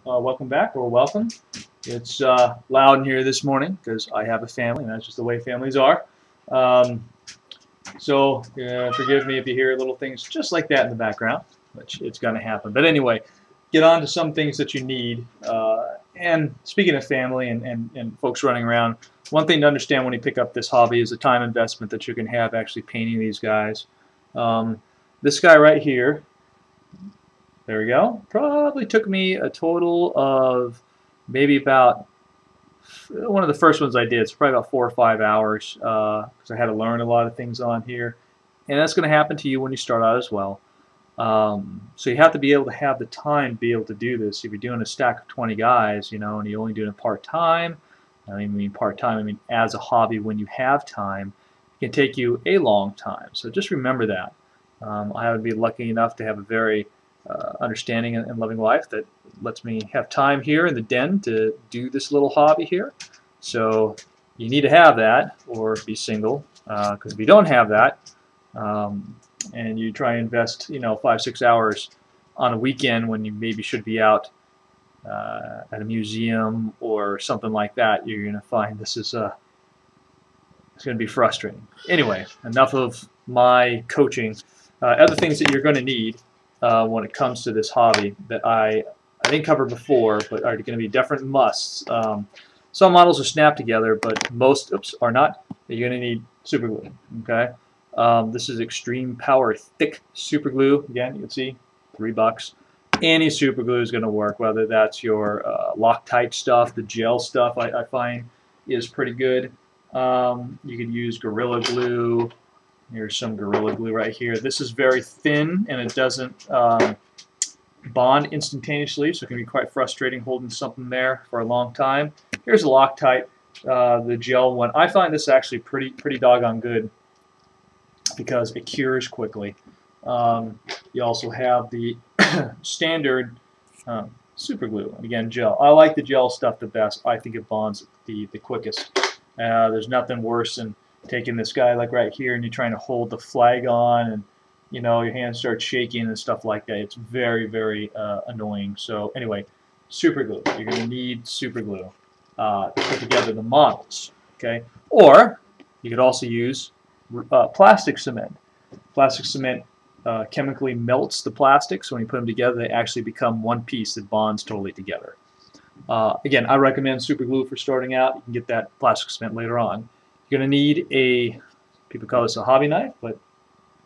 welcome back, or welcome. It's loud in here this morning because I have a family, and that's just the way families are. Um, so forgive me if you hear little things just like that in the background, which it's going to happen. But anyway, get on to some things that you need. And speaking of family and folks running around, one thing to understand when you pick up this hobby is the time investment that you can have actually painting these guys. This guy right here, there we go. Probably took me a total of maybe about one of the first ones I did. It's probably about 4 or 5 hours because I had to learn a lot of things on here, and that's going to happen to you when you start out as well. So you have to be able to have the time to be able to do this. If you're doing a stack of 20 guys, and you're only doing it part time, I don't even mean part time. I mean as a hobby when you have time, it can take you a long time. So just remember that. I would be lucky enough to have a very understanding and loving wife that lets me have time here in the den to do this little hobby here. So you need to have that or be single, because if you don't have that and you try and invest 5-6 hours on a weekend when you maybe should be out at a museum or something like that, you're going to find this is it's going to be frustrating. Anyway, enough of my coaching. Other things that you're going to need when it comes to this hobby that I didn't cover before, but are going to be different musts. Some models are snap together, but most are not. You're going to need super glue. Okay, this is Extreme Power Thick Super Glue. Again, you can see $3. Any super glue is going to work, whether that's your Loctite stuff, the gel stuff. I find is pretty good. You could use Gorilla Glue. Here's some Gorilla Glue right here. This is very thin and it doesn't bond instantaneously, so it can be quite frustrating holding something there for a long time. Here's a Loctite, the gel one. I find this actually pretty doggone good because it cures quickly. You also have the standard super glue, again gel. I like the gel stuff the best. I think it bonds the quickest. There's nothing worse than taking this guy like right here and you're trying to hold the flag on and your hands start shaking and stuff like that. It's very annoying. So anyway, super glue. You're going to need super glue to put together the models. Okay, or you could also use plastic cement. Plastic cement chemically melts the plastics. So when you put them together, they actually become one piece that bonds totally together. Again, I recommend super glue for starting out. You can get that plastic cement later on. You're going to need people call this a hobby knife, but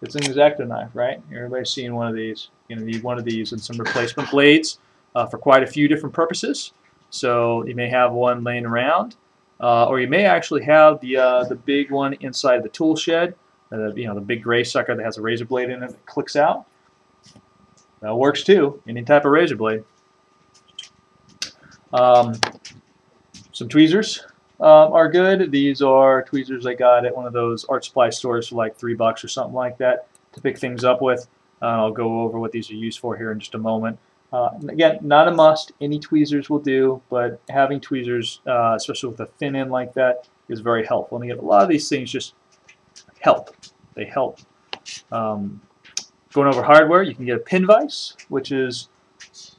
it's an X-Acto knife, right? Everybody's seen one of these. You're going to need one of these and some replacement blades for quite a few different purposes. So you may have one laying around, or you may actually have the big one inside the tool shed. The big gray sucker that has a razor blade in it that clicks out. That works too. Any type of razor blade. Some tweezers are good. These are tweezers I got at one of those art supply stores for like $3 or something like that to pick things up with. I'll go over what these are used for here in just a moment. Again, not a must. Any tweezers will do, but having tweezers, especially with a thin end like that, is very helpful. And again, a lot of these things just help. They help. Going over hardware, you can get a pin vise, which is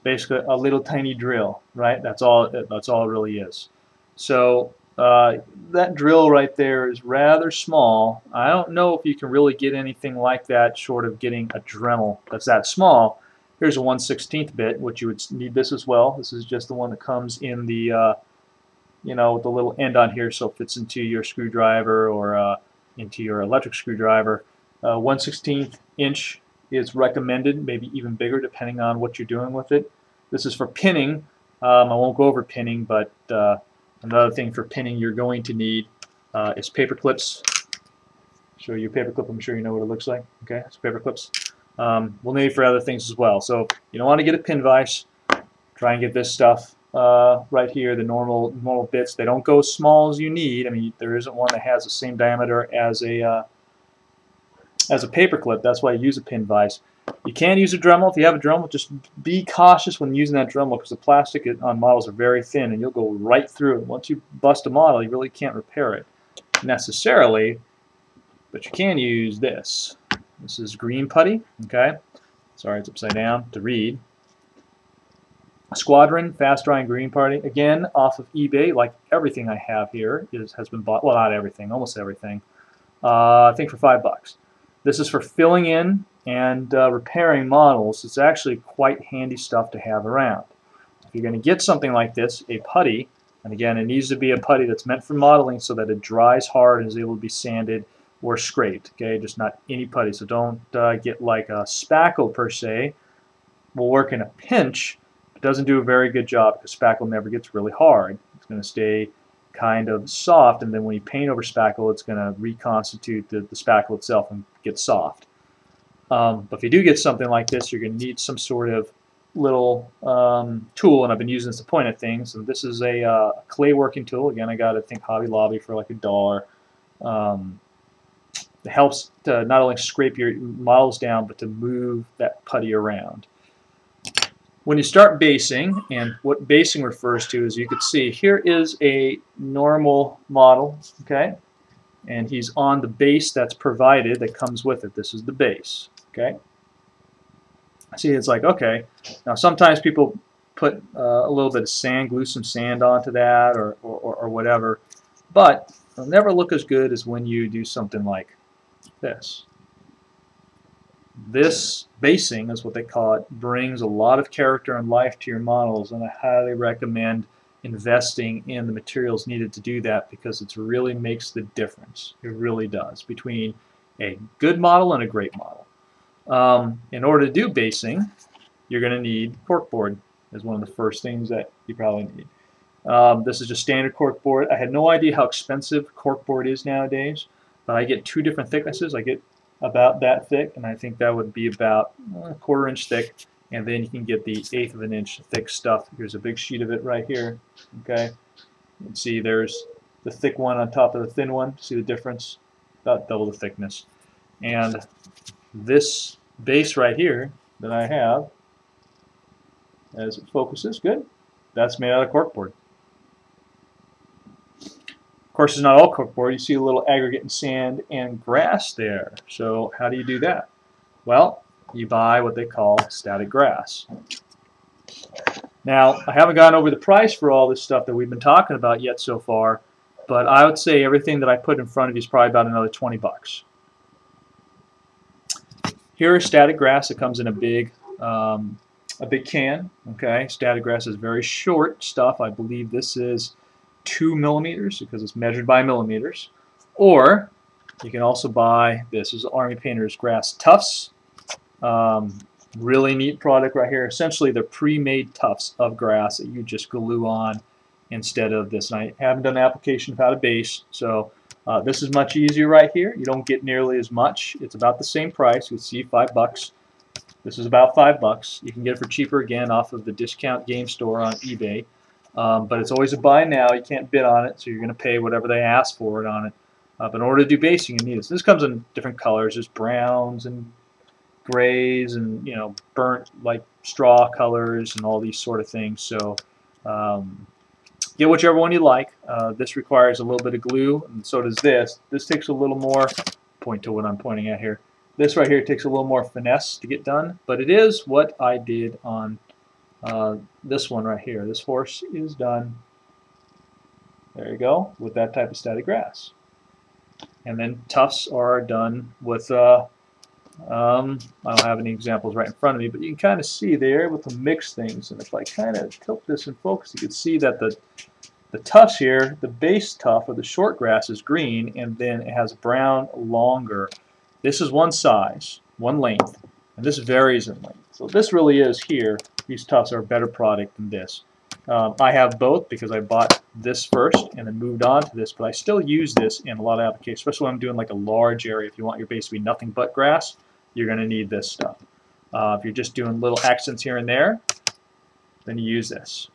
basically a little tiny drill, right? That's all it really is. So that drill right there is rather small. I don't know if you can really get anything like that short of getting a Dremel that's that small. Here's a 1/16 bit, which you would need this as well. This is just the one that comes in the with the little end on here, so it fits into your screwdriver or into your electric screwdriver. 1/16 inch is recommended, maybe even bigger depending on what you're doing with it. This is for pinning. I won't go over pinning, but another thing for pinning you're going to need is paper clips. Show you a paper clip. I'm sure you know what it looks like. Okay, it's paper clips. We'll need it for other things as well. So you don't want to get a pin vise. Try and get this stuff right here, the normal bits. They don't go as small as you need. I mean, there isn't one that has the same diameter as a paper clip. That's why I use a pin vise. You can use a Dremel. If you have a Dremel, just be cautious when using that Dremel because the plastic on models are very thin and you'll go right through it. Once you bust a model, you really can't repair it necessarily, but you can use this. This is green putty, okay? Sorry, it's upside down to read. Squadron Fast Drying Green Party, again off of eBay. Like everything I have here has been bought. Well, not everything, almost everything. I think for $5. This is for filling in and repairing models. It's actually quite handy stuff to have around. If you're going to get something like this, a putty, and again, it needs to be a putty that's meant for modeling so that it dries hard and is able to be sanded or scraped. Okay, just not any putty. So don't get like a spackle per se. Will work in a pinch. It doesn't do a very good job because spackle never gets really hard. It's going to stay kind of soft, and then when you paint over spackle, it's going to reconstitute the spackle itself and get soft. But if you do get something like this, you're going to need some sort of little tool, and I've been using this to point at things. And this is a clay working tool. Again, I got, I think, Hobby Lobby for like $1. It helps to not only scrape your models down, but to move that putty around. When you start basing, and what basing refers to is, you can see here is a normal model, okay, and he's on the base that's provided that comes with it. This is the base, okay. See, it's like, okay, now sometimes people put a little bit of sand, glue some sand onto that, or whatever, but it'll never look as good as when you do something like this. This basing, is what they call it, brings a lot of character and life to your models, and I highly recommend investing in the materials needed to do that, because it really makes the difference. It really does, between a good model and a great model. In order to do basing, you're going to need corkboard as one of the first things that you probably need. This is just standard corkboard. I had no idea how expensive corkboard is nowadays, but I get two different thicknesses. I get about that thick, and I think that would be about a 1/4 inch thick, and then you can get the 1/8 of an inch thick stuff. Here's a big sheet of it right here. Okay, you can see there's the thick one on top of the thin one. See the difference? About double the thickness. And this base right here that I have, as it focuses, good, that's made out of corkboard. Of course, it's not all corkboard. You see a little aggregate and sand and grass there. So how do you do that? Well, you buy what they call static grass. Now, I haven't gone over the price for all this stuff that we've been talking about yet so far, but I would say everything that I put in front of you is probably about another 20 bucks. Here is static grass. It comes in a big can. Okay, static grass is very short stuff. I believe this is 2 millimeters because it's measured by millimeters. Or you can also buy, this is Army Painter's Grass Tufts. Really neat product right here. Essentially, they're pre-made tufts of grass that you just glue on instead of this. And I haven't done an application of how to base, so this is much easier right here. You don't get nearly as much. It's about the same price. You'll see $5. This is about $5. You can get it for cheaper again off of the discount game store on eBay. But it's always a buy now. You can't bid on it, so you're going to pay whatever they ask for it on it. But in order to do basing, you need this. This comes in different colors. There's browns and grays and, you know, burnt like straw colors and all these sort of things. So get whichever one you like. This requires a little bit of glue, and so does this. This takes a little more, point to what I'm pointing at here. This right here takes a little more finesse to get done, but it is what I did on this one right here. This horse is done, there you go, with that type of static grass. And then tufts are done with, I don't have any examples right in front of me, but you can kind of see they're able to mix things. And if I kind of tilt this in focus, you can see that the tufts here, the base tuft or the short grass is green, and then it has brown longer. This is one size, one length, and this varies in length. So this really is here. These tufts are a better product than this. I have both because I bought this first and then moved on to this, but I still use this in a lot of applications, especially when I'm doing like a large area. If you want your base to be nothing but grass, you're going to need this stuff. If you're just doing little accents here and there, then you use this.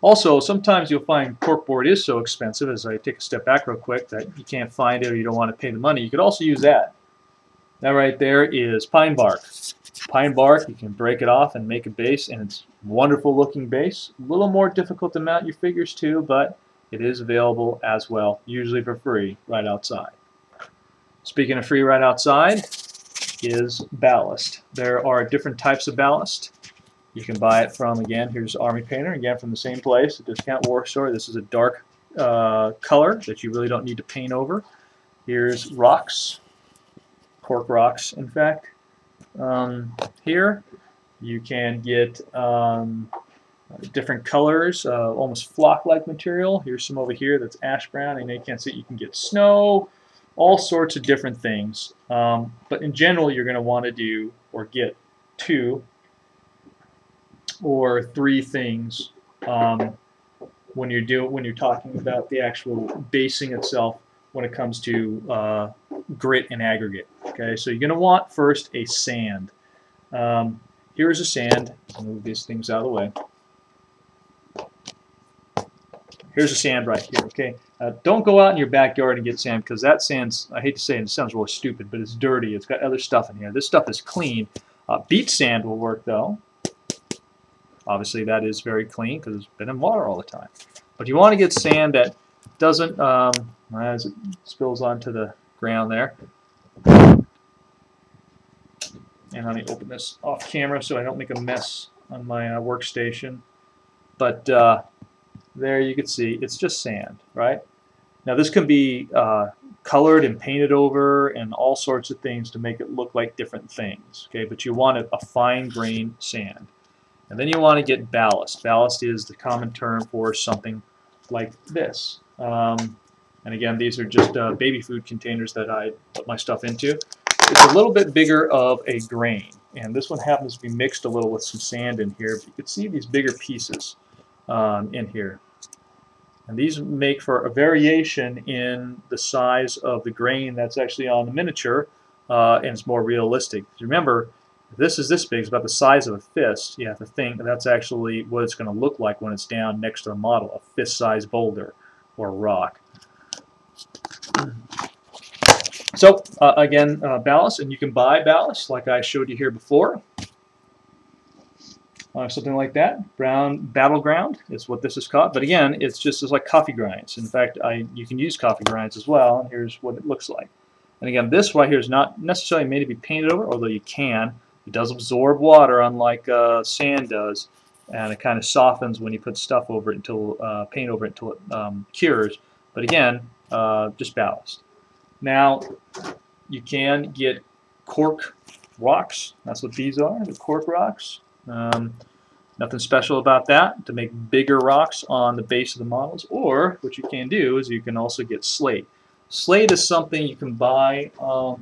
Also, sometimes you'll find corkboard is so expensive, as I take a step back real quick, that you can't find it or you don't want to pay the money. You could also use that. That right there is pine bark. Pine bark, you can break it off and make a base, and it's a wonderful looking base. A little more difficult to mount your figures to, but it is available as well, usually for free right outside. Speaking of free right outside is ballast. There are different types of ballast. You can buy it from, again, here's Army Painter, again from the same place, the Discount War Store. This is a dark color that you really don't need to paint over. Here's rocks, cork rocks, in fact. Here you can get different colors, almost flock-like material. Here's some over here that's ash brown. I know you can't see it. You can get snow, all sorts of different things. But in general, you're going to want to do or get 2 or 3 things when you're talking about the actual basing itself when it comes to grit and aggregate. Okay, so you're going to want first a sand. Here's a sand. I'll move these things out of the way. Here's a sand right here. Okay, don't go out in your backyard and get sand, because that sand's, I hate to say it, it sounds really stupid, but it's dirty. It's got other stuff in here. This stuff is clean. Beach sand will work though. Obviously that is very clean because it's been in water all the time. But you want to get sand that doesn't, as it spills onto the ground there. And let me open this off camera so I don't make a mess on my workstation. But there you can see it's just sand, right? Now this can be colored and painted over and all sorts of things to make it look like different things. Okay, but you want a fine-grained sand. And then you want to get ballast. Ballast is the common term for something like this. And again, these are just baby food containers that I put my stuff into. It's a little bit bigger of a grain. And this one happens to be mixed a little with some sand in here. But you can see these bigger pieces in here. And these make for a variation in the size of the grain that's actually on the miniature, and it's more realistic. Remember, if this is this big, it's about the size of a fist. You have to think that's actually what it's going to look like when it's down next to the model, a fist-sized boulder or rock. So again, ballast, and you can buy ballast like I showed you here before. Something like that. Brown Battleground is what this is called. But again, it's like coffee grinds. In fact, you can use coffee grinds as well. And here's what it looks like. And again, this right here is not necessarily made to be painted over, although you can. It does absorb water, unlike sand does, and it kind of softens when you put stuff over it until paint over it until it cures. But again, just ballast. Now, you can get cork rocks. That's what these are, the cork rocks. Nothing special about that, to make bigger rocks on the base of the models. Or what you can do is you can also get slate. Slate is something you can buy,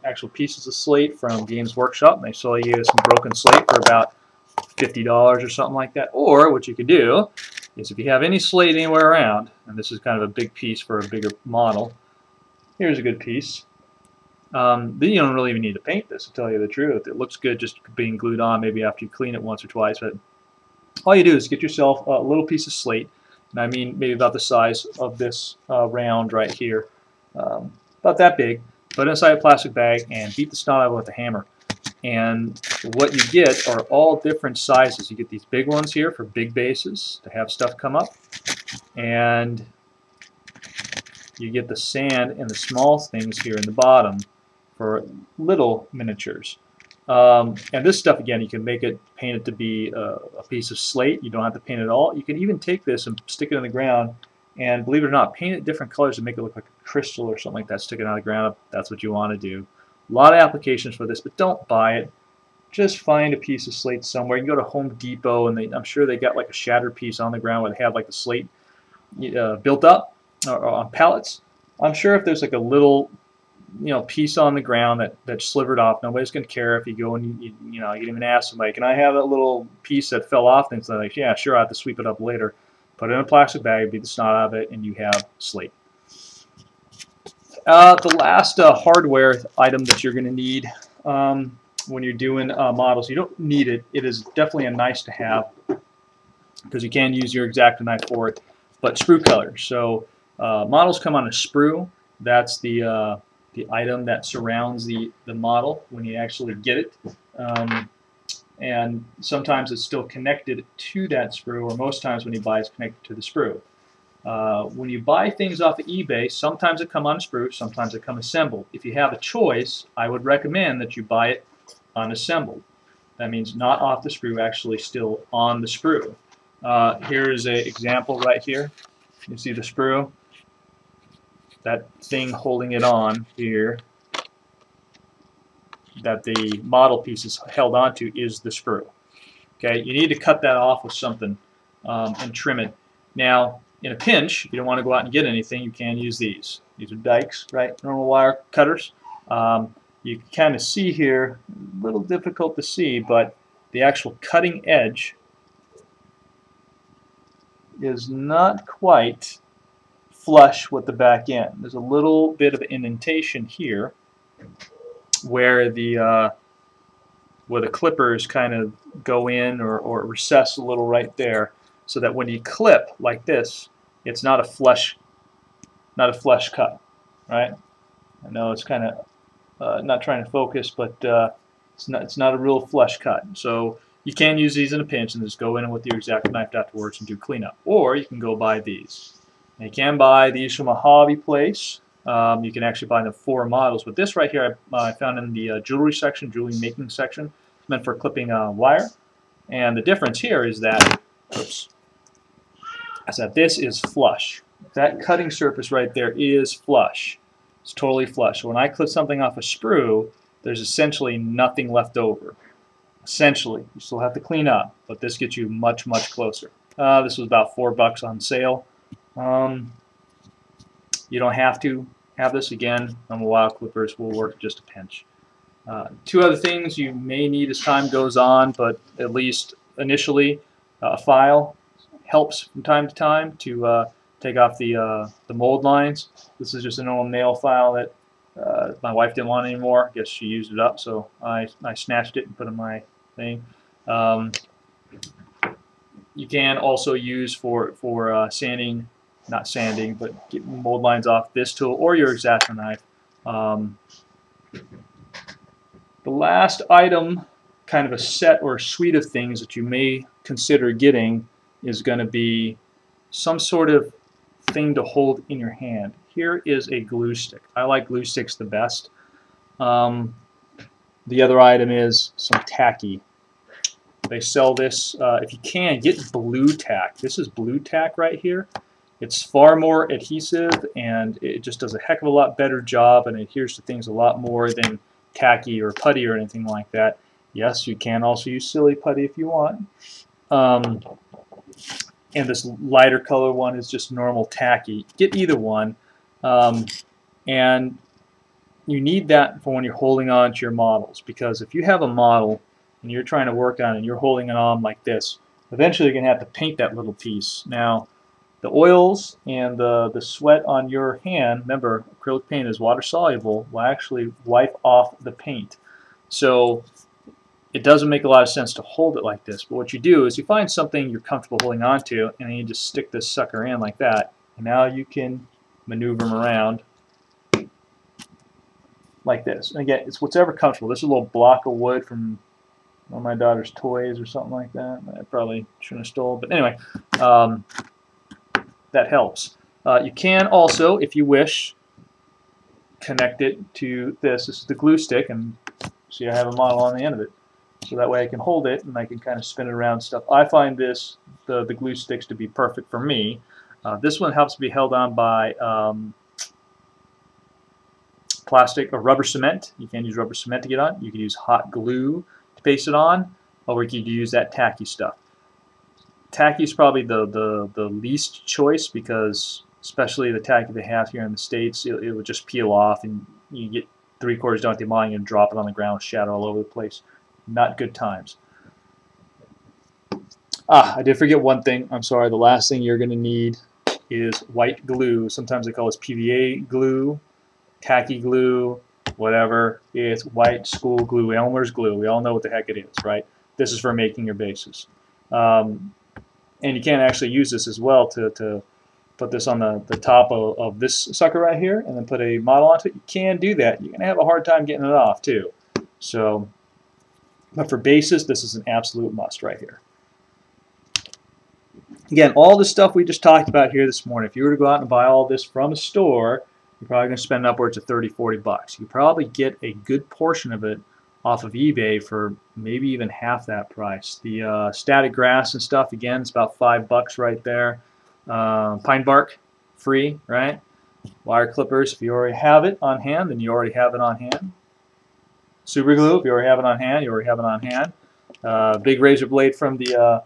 actual pieces of slate from Games Workshop. They sell you some broken slate for about $50 or something like that. Or what you could do is, if you have any slate anywhere around, and this is kind of a big piece for a bigger model, here's a good piece. Then you don't really even need to paint this, to tell you the truth. It looks good just being glued on, maybe after you clean it once or twice. But all you do is get yourself a little piece of slate, and I mean maybe about the size of this round right here. About that big. Put it inside a plastic bag and beat the snot out of it with a hammer. And what you get are all different sizes. You get these big ones here for big bases to have stuff come up. And you get the sand and the small things here in the bottom for little miniatures. And this stuff, again, you can make it, paint it to be a piece of slate. You don't have to paint it all. You can even take this and stick it in the ground and, believe it or not, paint it different colors to make it look like a crystal or something like that sticking out of the ground. That's what you want to do. A lot of applications for this, but don't buy it. Just find a piece of slate somewhere. You can go to Home Depot, and I'm sure they got like a shattered piece on the ground where they have like the slate built up or on pallets. I'm sure if there's like a little, piece on the ground that's slivered off, nobody's going to care if you go and you can even ask somebody, can I have that little piece that fell off? Things like, yeah, sure, I have to sweep it up later. Put it in a plastic bag, beat the snot out of it, and you have slate. The last hardware item that you're going to need when you're doing models, you don't need it. It is definitely a nice to have because you can use your X-Acto knife for it. But sprue colors. So models come on a sprue. That's the item that surrounds the model when you actually get it. And sometimes it's still connected to that sprue, or most times when you buy it's connected to the sprue. When you buy things off of eBay, sometimes it comes on a sprue, sometimes it comes assembled. If you have a choice, I would recommend that you buy it unassembled. That means not off the sprue, actually still on the sprue. Here's an example right here. You see the sprue? That thing holding it on here, that the model piece is held onto, is the sprue. Okay, you need to cut that off with something and trim it. Now, in a pinch, if you don't want to go out and get anything, you can use these. These are dikes, right? Normal wire cutters. You can kind of see here, a little difficult to see, but the actual cutting edge is not quite flush with the back end. There's a little bit of indentation here where the clippers kind of go in or recess a little right there, so that when you clip like this, it's not a flush cut, right? I know it's kind of not trying to focus, but it's not a real flush cut. So you can use these in a pinch and just go in with your X-Acto knife afterwards and do cleanup. Or you can go buy these. Now, you can buy these from a hobby place. You can actually buy them for models. But this right here I found in the jewelry section, jewelry making section. It's meant for clipping wire. And the difference here is that, oops, is that this is flush. That cutting surface right there is flush. It's totally flush. So when I clip something off a sprue, there's essentially nothing left over. Essentially, you still have to clean up, but this gets you much, much closer. This was about $4 on sale. You don't have to have this. Again, normal wire clippers will work just a pinch. Two other things you may need as time goes on, but at least initially, a file helps from time to time to take off the mold lines. This is just a normal nail file that my wife didn't want anymore. I guess she used it up, so I snatched it and put it in my thing. You can also use for sanding, not sanding, but getting mold lines off this tool or your X-Acto knife. The last item, kind of a set or a suite of things that you may consider getting, is going to be some sort of thing to hold in your hand. Here is a glue stick. I like glue sticks the best. The other item is some tacky. They sell this, if you can, get blue tack. This is blue tack right here. It's far more adhesive, and it just does a heck of a lot better job and adheres to things a lot more than tacky or putty or anything like that. Yes, you can also use silly putty if you want. And this lighter color one is just normal tacky. Get either one. And you need that for when you're holding on to your models, because if you have a model and you're trying to work on it and you're holding it on like this, eventually you're going to have to paint that little piece. Now, the oils and the sweat on your hand, remember, acrylic paint is water soluble, will actually wipe off the paint. So it doesn't make a lot of sense to hold it like this. But what you do is you find something you're comfortable holding on to, and then you just stick this sucker in like that. And now you can maneuver them around like this. And again, it's whatever comfortable. This is a little block of wood from one of my daughter's toys or something like that. I probably shouldn't have stole, but anyway, that helps. You can also, if you wish, connect it to this. This is the glue stick, and see I have a model on the end of it. So that way I can hold it and I can kind of spin it around stuff. I find this, the glue sticks, to be perfect for me. This one helps be held on by plastic or rubber cement. You can use rubber cement to get on. You can use hot glue to paste it on, or you can use that tacky stuff. Tacky is probably the least choice, because especially the tacky they have here in the States, it would just peel off and you get 3/4 done with the model and drop it on the ground, shatter all over the place. Not good times. I did forget one thing. I'm sorry. The last thing you're going to need is white glue. Sometimes they call this PVA glue, tacky glue, whatever. It's white school glue, Elmer's glue. We all know what the heck it is, right? This is for making your bases. And you can actually use this as well to put this on the top of this sucker right here and then put a model onto it. You can do that. You're going to have a hard time getting it off too. So, but for bases, this is an absolute must right here. Again, all the stuff we just talked about here this morning, if you were to go out and buy all this from a store, you're probably going to spend upwards of $30, $40. You probably get a good portion of it off of eBay for maybe even half that price. The static grass and stuff, again, it's about $5 right there. Pine bark, free, right? Wire clippers, if you already have it on hand, then you already have it on hand. Super glue, if you already have it on hand, you already have it on hand. Big razor blade from the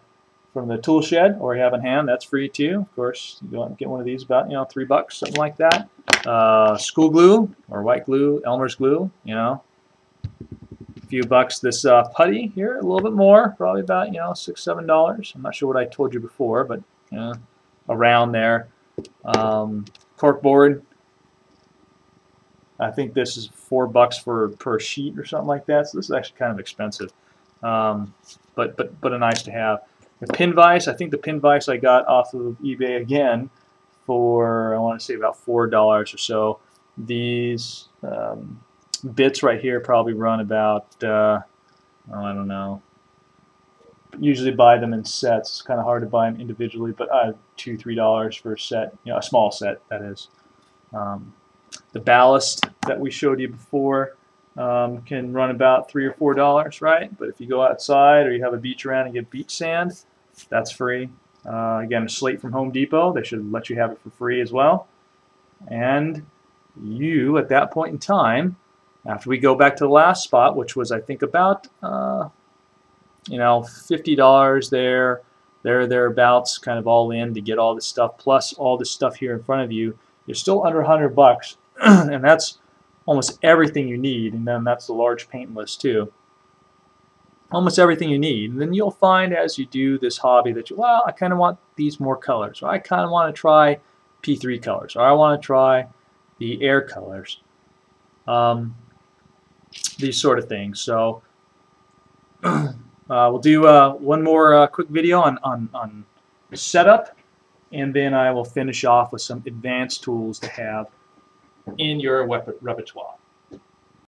tool shed, already have in hand, that's free too. Of course, you want to get one of these about $3, something like that. School glue or white glue, Elmer's glue, a few bucks. This putty here, a little bit more, probably about $6, $7. I'm not sure what I told you before, but around there. Cork board. I think this is $4 per sheet or something like that. So this is actually kind of expensive, but a nice to have. The pin vise. I think the pin vise I got off of eBay again for, I want to say, about $4 or so. These bits right here probably run about I don't know. Usually buy them in sets. It's kind of hard to buy them individually, but $2, $3 for a set. A small set, that is. The ballast that we showed you before can run about $3 or $4, right? But if you go outside or you have a beach around and get beach sand, that's free. Again, a slate from Home Depot. They should let you have it for free as well. And you, at that point in time, after we go back to the last spot, which was, I think, about $50 thereabouts, kind of all in to get all this stuff, plus all this stuff here in front of you, you're still under $100, and that's almost everything you need. And then that's the large paint list too. Almost everything you need. And then you'll find as you do this hobby that I kind of want these more colors, or I kind of want to try P3 colors, or I want to try the air colors. These sort of things. So we'll do one more quick video on setup, and then I will finish off with some advanced tools to have in your repertoire.